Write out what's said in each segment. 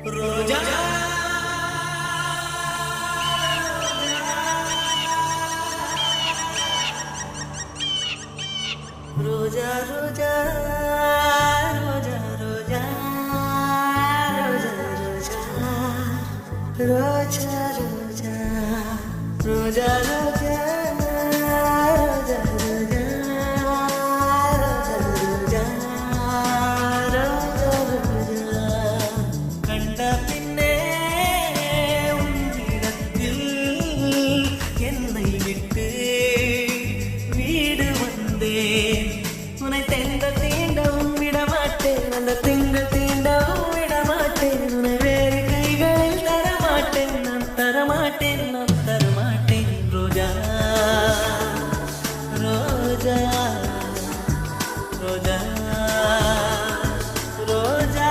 ரோஜா ரோஜா ரோஜா ரோஜா ரோஜா ரோஜா ரோஜா ரோஜா ரோஜா ரோஜா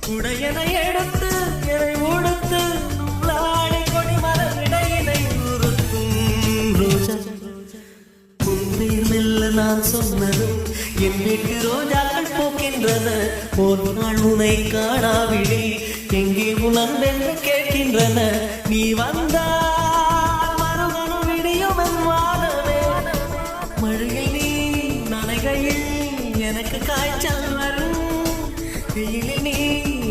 உடையனை எடுத்து எதை உடுத்து நூலாடை கொடி மலரிடையினை உறுத்தும் ரோஜா உன்னை மெல்ல நான் சொன்னதும் என் வீட்டு ரோஜாக்கள் போக்கின்றன ஒரு நாள் உனை காணாவிடி எங்கே உணர்ந்தென்று கேட்கின்றன நீ வந்தால் மறுமணம் விடியும் என் வானமே மழையில் நீ நனைகையில் எனக்கு காய்ச்சல் வரும் வெயிலில் நீ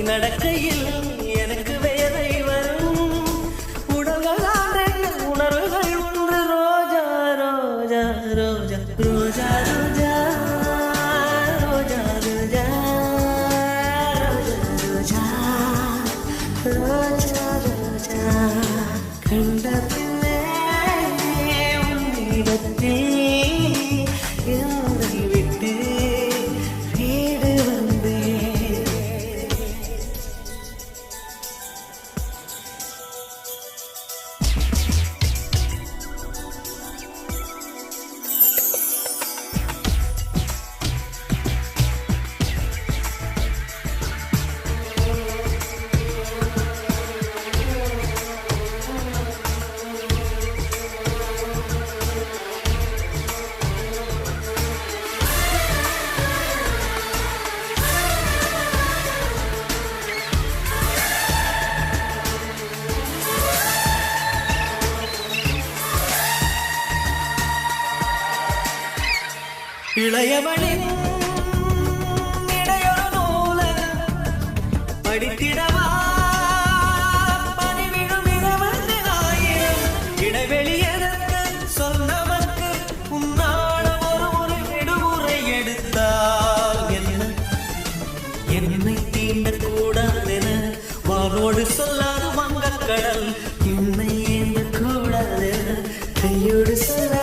நடக்கையில் எனக்கு வேலை வரும் உடல்கள் ரெண்டு உணர்வுகள் ஒன்று ரோஜா ரோஜா ரோஜா ரோஜா ரோஜா ரோஜா ரோஜா ரோஜா ரோஜா ரோஜா கண்ட பின்னே உன்னிடத்தில் என்னை விட்டு வீடு வந்தேன். இளையவனின் இடையொரு நூலகம் படித்திடவா பணிவிடும் இரவந்து ஆயிரம் இடைவெளி எதற்கு சொன்னவர்க்கு உன்னாடம் ஒரு முறை விடுமுறை எடுத்தால் என்ன என்னை தீண்டக்கூடாதென வானோடு சொல்லாது வங்கக்கடல் என்னை ஏந்த கூடாதென கையோடு சொல்ல